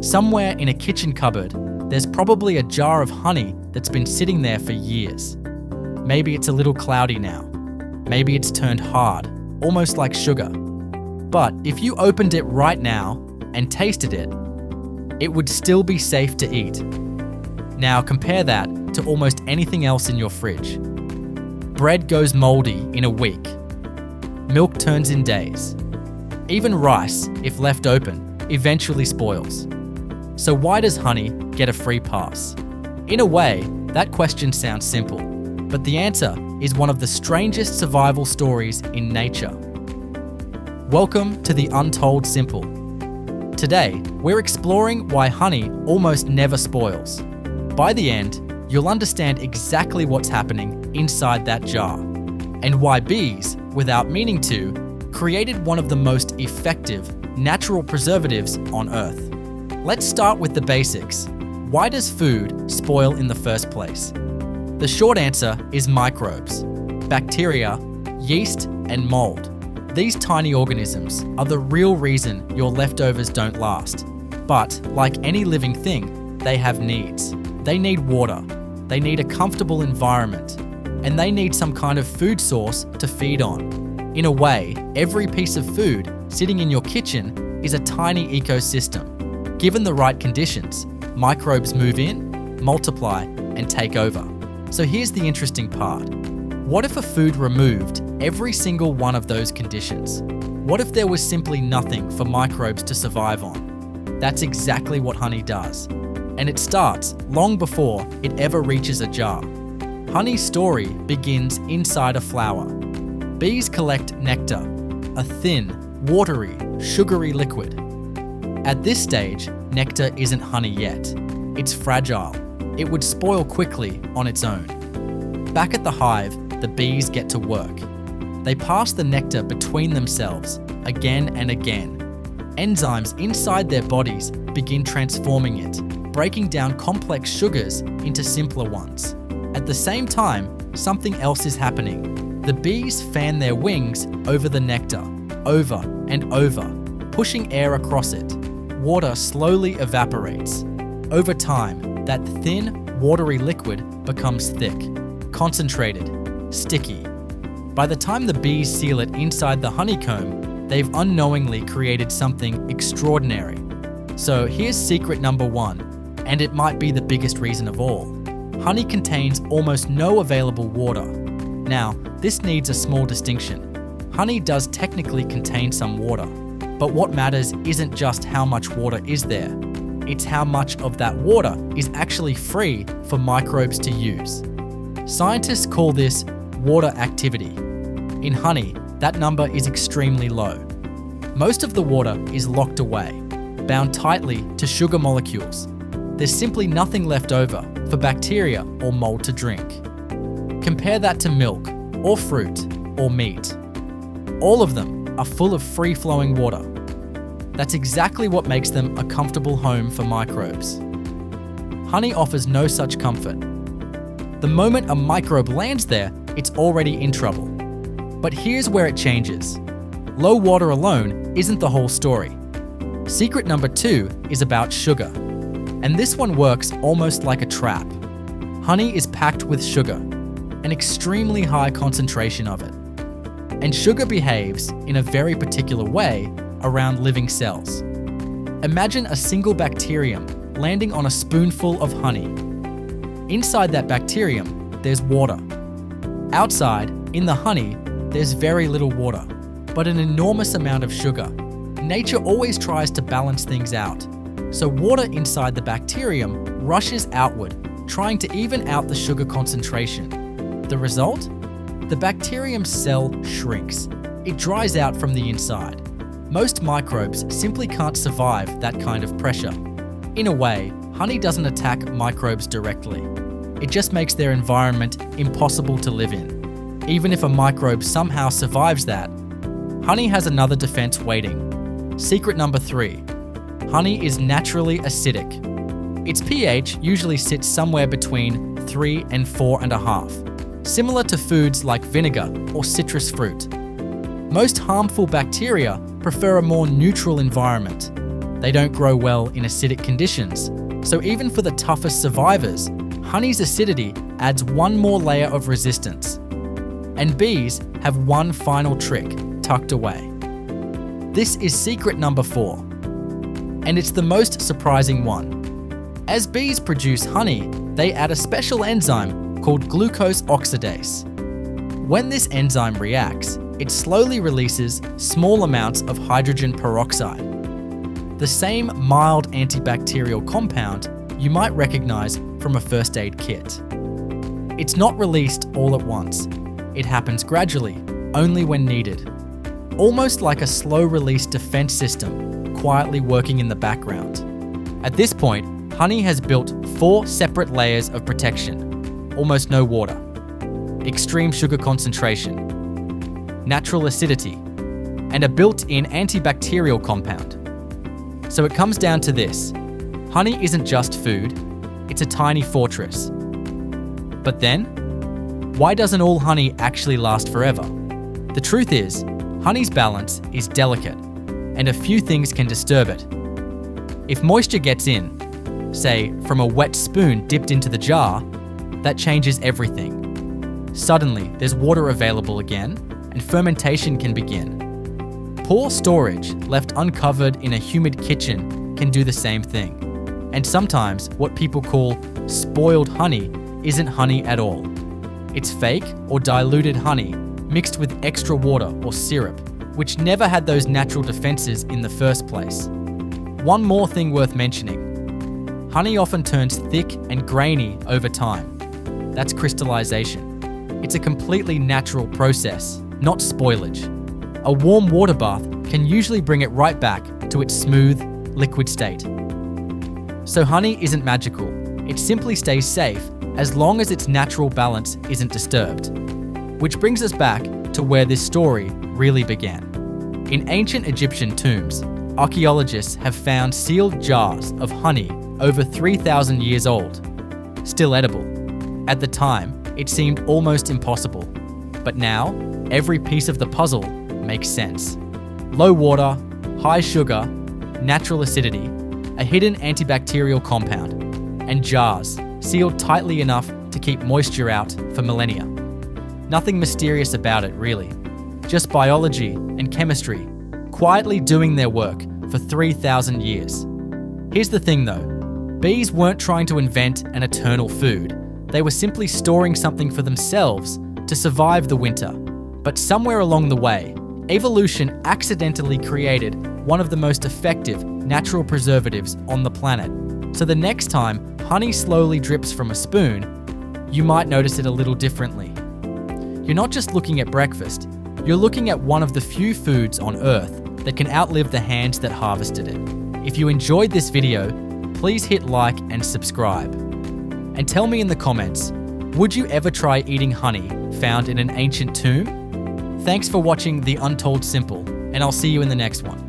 Somewhere in a kitchen cupboard, there's probably a jar of honey that's been sitting there for years. Maybe it's a little cloudy now. Maybe it's turned hard, almost like sugar. But if you opened it right now and tasted it, it would still be safe to eat. Now compare that to almost anything else in your fridge. Bread goes moldy in a week. Milk turns in days. Even rice, if left open, eventually spoils. So why does honey get a free pass? In a way, that question sounds simple, but the answer is one of the strangest survival stories in nature. Welcome to the Untold Simple. Today, we're exploring why honey almost never spoils. By the end, you'll understand exactly what's happening inside that jar, and why bees, without meaning to, created one of the most effective natural preservatives on Earth. Let's start with the basics. Why does food spoil in the first place? The short answer is microbes, bacteria, yeast, and mold. These tiny organisms are the real reason your leftovers don't last. But like any living thing, they have needs. They need water, they need a comfortable environment, and they need some kind of food source to feed on. In a way, every piece of food sitting in your kitchen is a tiny ecosystem. Given the right conditions, microbes move in, multiply, and take over. So here's the interesting part. What if a food removed every single one of those conditions? What if there was simply nothing for microbes to survive on? That's exactly what honey does. And it starts long before it ever reaches a jar. Honey's story begins inside a flower. Bees collect nectar, a thin, watery, sugary liquid. At this stage, nectar isn't honey yet. It's fragile. It would spoil quickly on its own. Back at the hive, the bees get to work. They pass the nectar between themselves again and again. Enzymes inside their bodies begin transforming it, breaking down complex sugars into simpler ones. At the same time, something else is happening. The bees fan their wings over the nectar, over and over, pushing air across it. Water slowly evaporates. Over time, that thin, watery liquid becomes thick, concentrated, sticky. By the time the bees seal it inside the honeycomb, they've unknowingly created something extraordinary. So here's secret number one, and it might be the biggest reason of all. Honey contains almost no available water. Now, this needs a small distinction. Honey does technically contain some water, but what matters isn't just how much water is there. It's how much of that water is actually free for microbes to use. Scientists call this water activity. In honey, that number is extremely low. Most of the water is locked away, bound tightly to sugar molecules. There's simply nothing left over for bacteria or mold to drink. Compare that to milk, or fruit, or meat. All of them are full of free-flowing water. That's exactly what makes them a comfortable home for microbes. Honey offers no such comfort. The moment a microbe lands there, it's already in trouble. But here's where it changes. Low water alone isn't the whole story. Secret number two is about sugar. And this one works almost like a trap. Honey is packed with sugar, an extremely high concentration of it. And sugar behaves in a very particular way around living cells. Imagine a single bacterium landing on a spoonful of honey. Inside that bacterium, there's water. Outside, in the honey, there's very little water, but an enormous amount of sugar. Nature always tries to balance things out. So water inside the bacterium rushes outward, trying to even out the sugar concentration. The result? The bacterium's cell shrinks. It dries out from the inside. Most microbes simply can't survive that kind of pressure. In a way, honey doesn't attack microbes directly. It just makes their environment impossible to live in. Even if a microbe somehow survives that, honey has another defense waiting. Secret number three. Honey is naturally acidic. Its pH usually sits somewhere between 3 and 4.5, similar to foods like vinegar or citrus fruit. Most harmful bacteria prefer a more neutral environment. They don't grow well in acidic conditions, so even for the toughest survivors, honey's acidity adds one more layer of resistance. And bees have one final trick tucked away. This is secret number 4, and it's the most surprising one. As bees produce honey, they add a special enzyme called glucose oxidase. When this enzyme reacts, it slowly releases small amounts of hydrogen peroxide, the same mild antibacterial compound you might recognize from a first aid kit. It's not released all at once. It happens gradually, only when needed. Almost like a slow-release defense system quietly working in the background. At this point, honey has built 4 separate layers of protection. Almost no water, extreme sugar concentration, natural acidity, and a built-in antibacterial compound. So it comes down to this. Honey isn't just food, it's a tiny fortress. But then, why doesn't all honey actually last forever? The truth is, honey's balance is delicate, and a few things can disturb it. If moisture gets in, say from a wet spoon dipped into the jar, that changes everything. Suddenly, there's water available again, and fermentation can begin. Poor storage, left uncovered in a humid kitchen, can do the same thing. And sometimes, what people call spoiled honey isn't honey at all. It's fake or diluted honey mixed with extra water or syrup, which never had those natural defenses in the first place. One more thing worth mentioning. Honey often turns thick and grainy over time. That's crystallization. It's a completely natural process, not spoilage. A warm water bath can usually bring it right back to its smooth, liquid state. So honey isn't magical. It simply stays safe as long as its natural balance isn't disturbed. Which brings us back to where this story really began. In ancient Egyptian tombs, archaeologists have found sealed jars of honey over 3,000 years old, still edible. At the time, it seemed almost impossible. But now, every piece of the puzzle makes sense. Low water, high sugar, natural acidity, a hidden antibacterial compound, and jars sealed tightly enough to keep moisture out for millennia. Nothing mysterious about it, really. Just biology and chemistry quietly doing their work for 3,000 years. Here's the thing though, bees weren't trying to invent an eternal food. They were simply storing something for themselves to survive the winter. But somewhere along the way, evolution accidentally created one of the most effective natural preservatives on the planet. So the next time honey slowly drips from a spoon, you might notice it a little differently. You're not just looking at breakfast, you're looking at one of the few foods on Earth that can outlive the hands that harvested it. If you enjoyed this video, please hit like and subscribe. And tell me in the comments, would you ever try eating honey found in an ancient tomb? Thanks for watching The Untold Simple, and I'll see you in the next one.